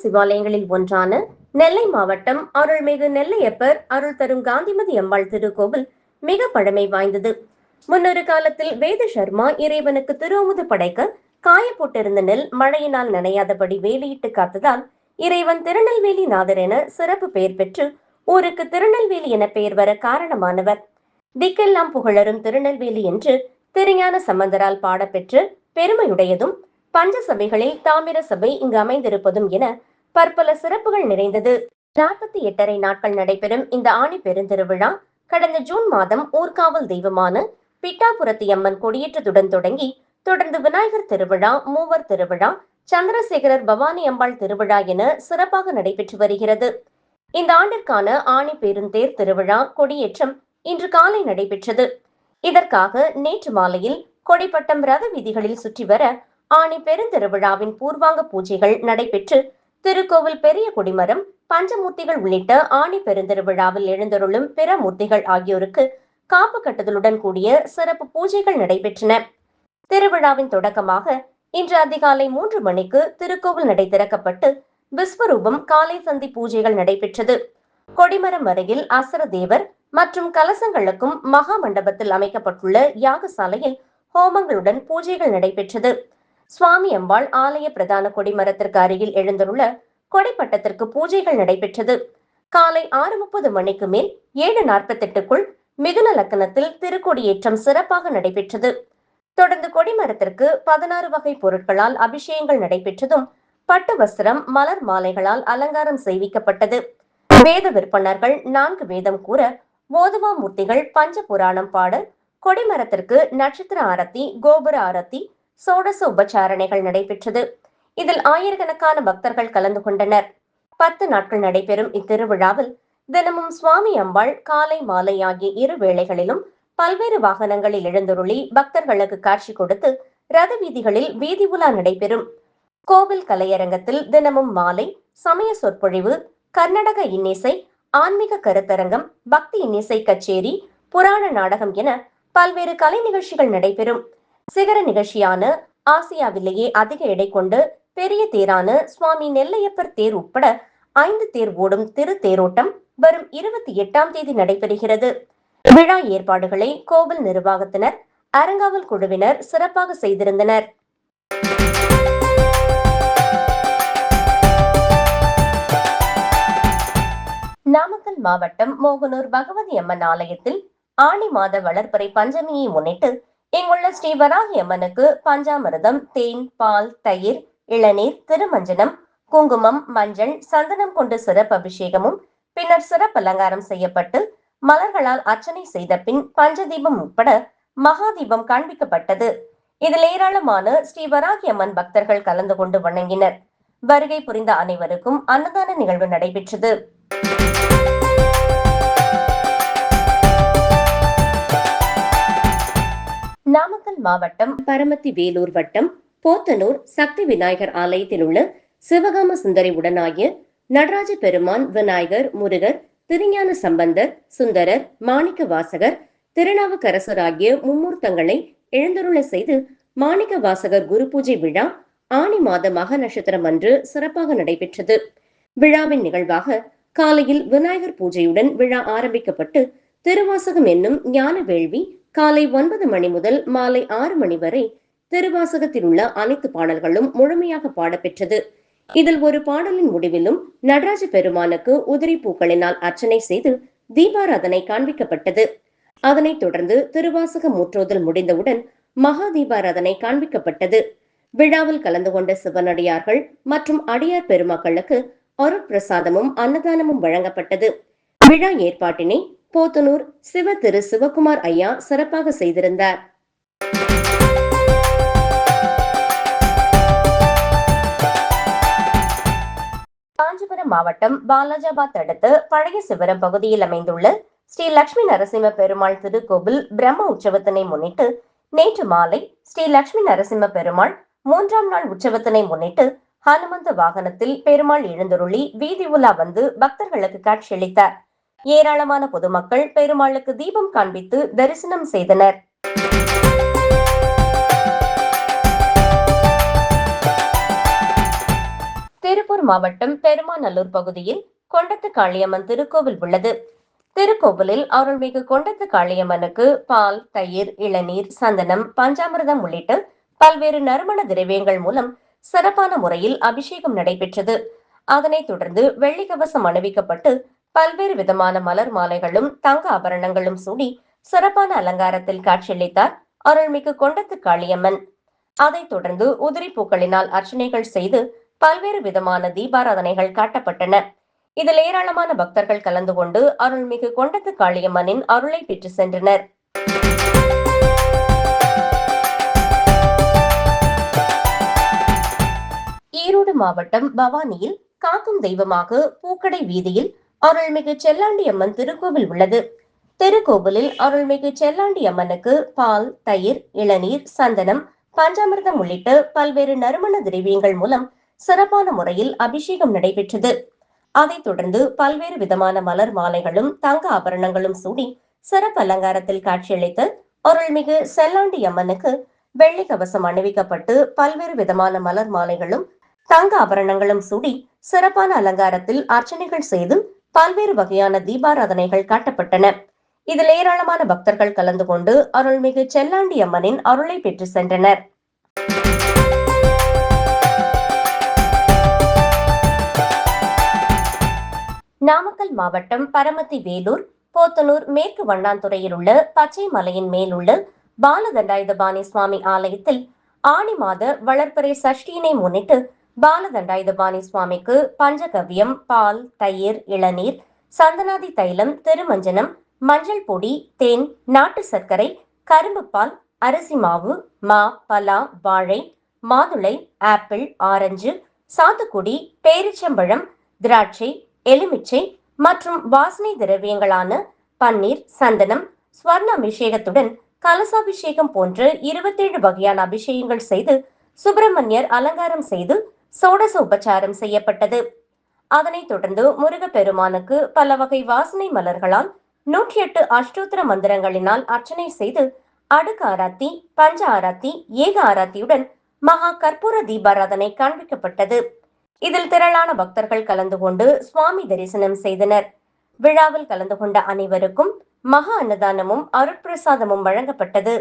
சிவாலயங்களில் ஒன்றான நெல்லை மாவட்டம் அருள்மிகு நெல்லையப்பர் அருள் தரும் காந்திமதி அம்பாள் திருக்கோவில் மிக பழமை வாய்ந்தது. முன்னொரு காலத்தில் வேத சர்மா இறைவனுக்கு திருமுது படைக்க காயப்போட்டிருந்த நெல் மழையினால் நனையாதபடி வேலியிட்டு காத்ததால் இறைவன் திருநெல்வேலி நாதர் என சிறப்பு பெயர் பெற்று ஊருக்கு திருநெல்வேலி என பெயர் வர காரணமானவர். திக்கெல்லாம் புகழரும் திருநெல்வேலி என்று திருஞான சம்பந்தரால் பாடப்பெற்று பெருமையுடையதும் பஞ்ச சபைகளில் தாமிர சபை இங்கு அமைந்திருப்பதும் என பற்பல சிறப்புகள் நிறைந்தது. 48 நாட்கள் நடைபெறும் இந்த ஆணி பெருந்திருவிழா கடந்த ஜூன் மாதம் ஊர்காவல் தெய்வமான பிட்டாபுரத்தி அம்மன் கொடியேற்றத்துடன் தொடங்கி தொடர்ந்து விநாயகர் திருவிழா, மூவர் திருவிழா, சந்திரசேகரர் பவானி அம்பாள் திருவிழா என சிறப்பாக நடைபெற்று வருகிறது. இந்த ஆண்டிற்கான ஆணி பெருந்தேர் திருவிழா கொடியேற்றம் இன்று காலை நடைபெற்றது. இதற்காக நேற்று மாலையில் கொடிப்பட்டம் ரத வீதிகளில் சுற்றி வர ஆணி பெருந்திருவிழாவின் பூர்வாங்க பூஜைகள் நடைபெற்று திருக்கோவில் பெரிய கொடிமரம், பஞ்சமூர்த்திகள் உள்ளிட்ட ஆணி பெருந்திருவிழாவில் எழுந்தருளும் பிற மூர்த்திகள் ஆகியோருக்கு காப்பு கட்டுதலுடன் கூடிய சிறப்பு பூஜைகள் நடைபெற்றன. திருவிழாவின் தொடக்கமாக இன்று அதிகாலை 3 மணிக்கு திருக்கோவில் நடை திறக்கப்பட்டு விஸ்வரூபம் காலை சந்தி பூஜைகள் நடைபெற்றது. கொடிமரம் அருகில் அசர தேவர் மற்றும் கலசங்களுக்கும் மகா மண்டபத்தில் அமைக்கப்பட்டுள்ள யாகசாலையில் ஹோமங்களுடன் பூஜைகள் நடைபெற்றது. சுவாமி அம்பாள் ஆலய பிரதான கொடிமரத்திற்கு அருகில் எழுந்துள்ள கொடிப்பட்டத்திற்கு பூஜைகள் நடைபெற்றது. காலை 6:30 மணிக்கு மேல் 7:48க்குள் மிதுன லக்கணத்தில் திருக்கொடியேற்றம் சிறப்பாக நடைபெற்றது. தொடர்ந்து கொடிமரத்திற்கு 16 வகை பொருட்களால் அபிஷேகங்கள் நடைபெற்றதும் பட்டு வஸ்திரம், மலர் மாலைகளால் அலங்காரம் செய்விக்கப்பட்டது. வேத விற்பனர்கள் 4 வேதம் கூற, ஓதுவா மூர்த்திகள் பஞ்ச புராணம் பாட, கொடிமரத்திற்கு நட்சத்திர ஆரத்தி, கோபுர ஆரத்தி, சோடச உபச்சாரணைகள் நடைபெற்றது. இதில் ஆயிரக்கணக்கான பக்தர்கள் கலந்து கொண்டனர். 10 நாட்கள் நடைபெறும் இத்திருவிழாவில் தினமும் சுவாமி அம்பாள் காலை மாலை ஆகிய 2 வேளைகளிலும் பல்வேறு வாகனங்களில் எழுந்தருளி பக்தர்களுக்கு காட்சி கொடுத்து ரத வீதிகளில் வீதி உலா நடைபெறும். கோவில் கலையரங்கத்தில் தினமும் மாலை சமய சொற்பொழிவு, கர்நாடக இன்னிசை, ஆன்மீக கருத்தரங்கம், பக்தி இன்னிசை கச்சேரி, புராண நாடகம் என பல்வேறு கலை நிகழ்ச்சிகள் நடைபெறும். சிகர நிகழ்ச்சியான ஆசியாவிலேயே அதிக எடை கொண்டு பெரிய தேரான சுவாமி நெல்லையப்பர் தேர் உட்பட 5 தேர் ஓடும் திரு தேரோட்டம் வரும் 28ஆம் தேதி நடைபெறுகிறது. விழா ஏற்பாடுகளை கோவில் நிர்வாகத்தினர், அரங்காவல் குழுவினர் சிறப்பாக செய்திருந்தனர். நாமக்கல் மாவட்டம் மோகனூர் பகவதி அம்மன் ஆலயத்தில் ஆணி மாத வளர்ப்பறை பஞ்சமியை முன்னிட்டு இங்குள்ள ஸ்ரீ வராகி அம்மனுக்கு பஞ்சாமிர்தம், தேன், பால், தயிர், இளநீர், திருமஞ்சனம், குங்குமம், மஞ்சள், சந்தனம் கொண்டு சிறப்பு அபிஷேகமும் பின்னர் சிறப்பு அலங்காரம் செய்யப்பட்டு மலர்களால் அர்ச்சனை செய்த பின் பஞ்சதீபம் உட்பட மகாதீபம் காண்பிக்கப்பட்டது. இதில் ஏராளமான ஸ்ரீ வராகி அம்மன் பக்தர்கள் கலந்து கொண்டு வணங்கினர். வருகை புரிந்த அனைவருக்கும் அன்னதான நிகழ்வு நடைபெற்றது. நாமக்கல் மாவட்டம் பரமத்தி வேலூர் வட்டம் போத்தனூர் சக்தி விநாயகர் ஆலயத்தில் உள்ள சிவகாம சுந்தரி உடனாகிய நடராஜ பெருமான், விநாயகர், முருகர், திருஞான சம்பந்தர், சுந்தரர், மாணிக்க வாசகர், திருநாவுக்கரசர் ஆகிய மும்மூர்த்தங்களை எழுந்தருள செய்து மாணிக்க வாசகர் குரு பூஜை விழா ஆணி மாத மக நட்சத்திரம் அன்று சிறப்பாக நடைபெற்றது. விழாவின் நிகழ்வாக காலையில் விநாயகர் பூஜையுடன் விழா ஆரம்பிக்கப்பட்டு திருவாசகம் என்னும் ஞான வேள்வி காலை 9 மணி முதல் மாலை 6 மணி வரை திருவாசகத்தில் உள்ள அனைத்து பாடல்களும் முழுமையாக பாடப்பெற்றது. இதில் ஒரு பாடலின் முடிவிலும் நடராஜ பெருமானுக்கு உதிரி பூக்களினால் அர்ச்சனை செய்து தீபாராதனை காண்பிக்கப்பட்டது. அதனைத் தொடர்ந்து திருவாசக முற்றோதல் முடிந்தவுடன் மகா தீபாராதனை காண்பிக்கப்பட்டது. விழாவில் கலந்து கொண்ட சிவனடியார்கள் மற்றும் அடியார் பெருமக்களுக்கு அருட்பிரசாதமும் அன்னதானமும் வழங்கப்பட்டது. விழா ஏற்பாட்டினை போத்தனூர் சிவ திரு சிவகுமார் ஐயா சிறப்பாக செய்திருந்தார். காஞ்சிபுரம் மாவட்டம் பாலாஜாபாத் அடுத்த பழைய சிவரம் பகுதியில் அமைந்துள்ள ஸ்ரீ லட்சுமி நரசிம்ம பெருமாள் திருக்கோவில் பிரம்ம உற்சவத்தினை முன்னிட்டு நேற்று மாலை ஸ்ரீ லட்சுமி நரசிம்ம பெருமாள் 3ஆம் நாள் உற்சவத்தினை முன்னிட்டு ஹனுமந்த வாகனத்தில் பெருமாள் எழுந்தருளி வீதி உலா வந்து பக்தர்களுக்கு காட்சியளித்தார். ஏராளமான பொதுமக்கள் பெருமாளுக்கு தீபம் காண்பித்து தரிசனம் செய்தனர். திருப்பூர் மாவட்டம் பெருமாநல்லூர் பகுதியில் கொண்டத்து காளியம்மன் திருக்கோவில் உள்ளது. திருக்கோவிலில் அருள்மிகு கொண்டத்து காளியம்மனுக்கு பால், தயிர், இளநீர், சந்தனம், பஞ்சாமிர்தம் உள்ளிட்ட பல்வேறு நறுமண திரவியங்கள் மூலம் சிறப்பான முறையில் அபிஷேகம் நடைபெற்றது. அதனைத் தொடர்ந்து வெள்ளி கவசம் அணிவிக்கப்பட்டு பல்வேறு விதமான மலர் மாலைகளும் தங்க ஆபரணங்களும் சூடி சிறப்பான அலங்காரத்தில் காட்சியளித்தார் அருள்மிகு கொண்டத்து காளியம்மன். அதைத் தொடர்ந்து உதிரி பூக்களினால் அர்ச்சனைகள் செய்து பல்வேறு விதமான தீபாராதனைகள் காட்டப்பட்டன. இதில் ஏராளமான பக்தர்கள் கலந்து கொண்டு அருள்மிகு கொண்டத்து காளியம்மனின் அருளை பெற்று சென்றனர். ஈரோடு மாவட்டம் பவானியில் காக்கும் தெய்வமாக பூக்கடை வீதியில் அருள்மிகு செல்லாண்டி அம்மன் திருக்கோவில் உள்ளது. திருக்கோவிலில் அருள்மிகு செல்லாண்டி அம்மனுக்கு பால், தயிர், இளநீர், சந்தனம், பஞ்சாமிர்தம் உள்ளிட்ட பல்வேறு நறுமண திரவியங்கள் மூலம் சிறப்பான முறையில் அபிஷேகம் நடைபெற்றது. அதைத் தொடர்ந்து பல்வேறு விதமான மலர் மாலைகளும் தங்க ஆபரணங்களும் சூடி சிறப்பு அலங்காரத்தில் காட்சியளித்த அருள்மிகு செல்லாண்டி அம்மனுக்கு வெள்ளி கவசம் அணிவிக்கப்பட்டு பல்வேறு விதமான மலர் மாலைகளும் தங்க ஆபரணங்களும் சூடி சிறப்பான அலங்காரத்தில் அர்ச்சனைகள் செய்து பல்வேறு வகையான தீபாராதனைகள் காட்டப்பட்டன. இதில் ஏராளமான பக்தர்கள் கலந்து கொண்டு அருள்மிகு செல்லாண்டி அம்மனின் அருளை பெற்று சென்றனர். நாமக்கல் மாவட்டம் பரமத்தி வேலூர், போத்தனூர் மேற்கு வண்ணாந்துறையில் உள்ள பச்சை மலையின் மேல் உள்ள பாலதண்டாயுதபாணி சுவாமி ஆலயத்தில் ஆனி மாத வளர்ப்பறை சஷ்டியினை முன்னிட்டு பாலதண்டாயுதபாணி சுவாமிக்கு பஞ்சகவ்யம், பால், தயிர், இளநீர், சந்தனாதி தைலம், திருமஞ்சனம், மஞ்சள் பொடி, தேன், நாட்டு சர்க்கரை, கரும்பு பால், அரிசி மாவு, மா, பலா, வாழை, மாதுளை, ஆப்பிள், ஆரஞ்சு, சாத்துக்குடி, பேரிச்சம்பழம், திராட்சை, எலுமிச்சை மற்றும் வாசனை திரவியங்களான பன்னீர், சந்தனம், ஸ்வர்ண அபிஷேகத்துடன் கலசாபிஷேகம் போன்ற 27 வகையான அபிஷேகங்கள் செய்து சுப்பிரமணியர் அலங்காரம் செய்து சோடச உபச்சாரம் செய்யப்பட்டது. அதனைத் தொடர்ந்து முருகப்பெருமானுக்கு பல வகை வாசனை மலர்களால் 108 அஷ்டோத்திர மந்திரங்களினால் அர்ச்சனை செய்து அடுக்கு ஆராத்தி, பஞ்ச ஆராத்தி, ஏக ஆராத்தியுடன் மகா கற்பூர தீபாராதனை காண்பிக்கப்பட்டது. இதில் திரளான பக்தர்கள் கலந்து கொண்டு சுவாமி தரிசனம் செய்தனர். விழாவில் கலந்து கொண்ட அனைவருக்கும் மகா அன்னதானமும் அருட்பிரசாதமும் வழங்கப்பட்டது.